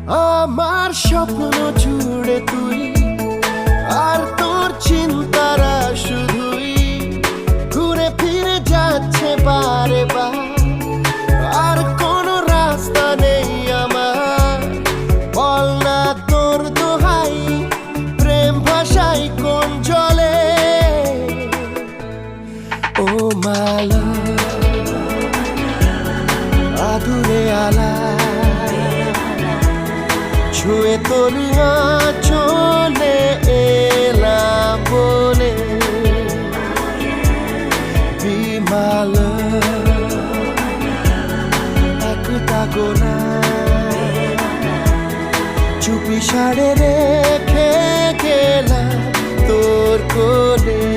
আমার স্বপ্ন জুড়ে তুই, আর তোর চিন্তারা শুধুই ঘুরে ফিরে যাচ্ছে বারে বার। আর কোনো রাস্তা নেই আমার, বল না তোর দোহাই, প্রেম ভাষাই কোন জলে। ও মালা আদুরে আলা ছুঁয়ে তোর চলে এলাম বলে। বিমাল একটা গোনা চুপি সাড়ে রেখে গেলাম তোর কোলে।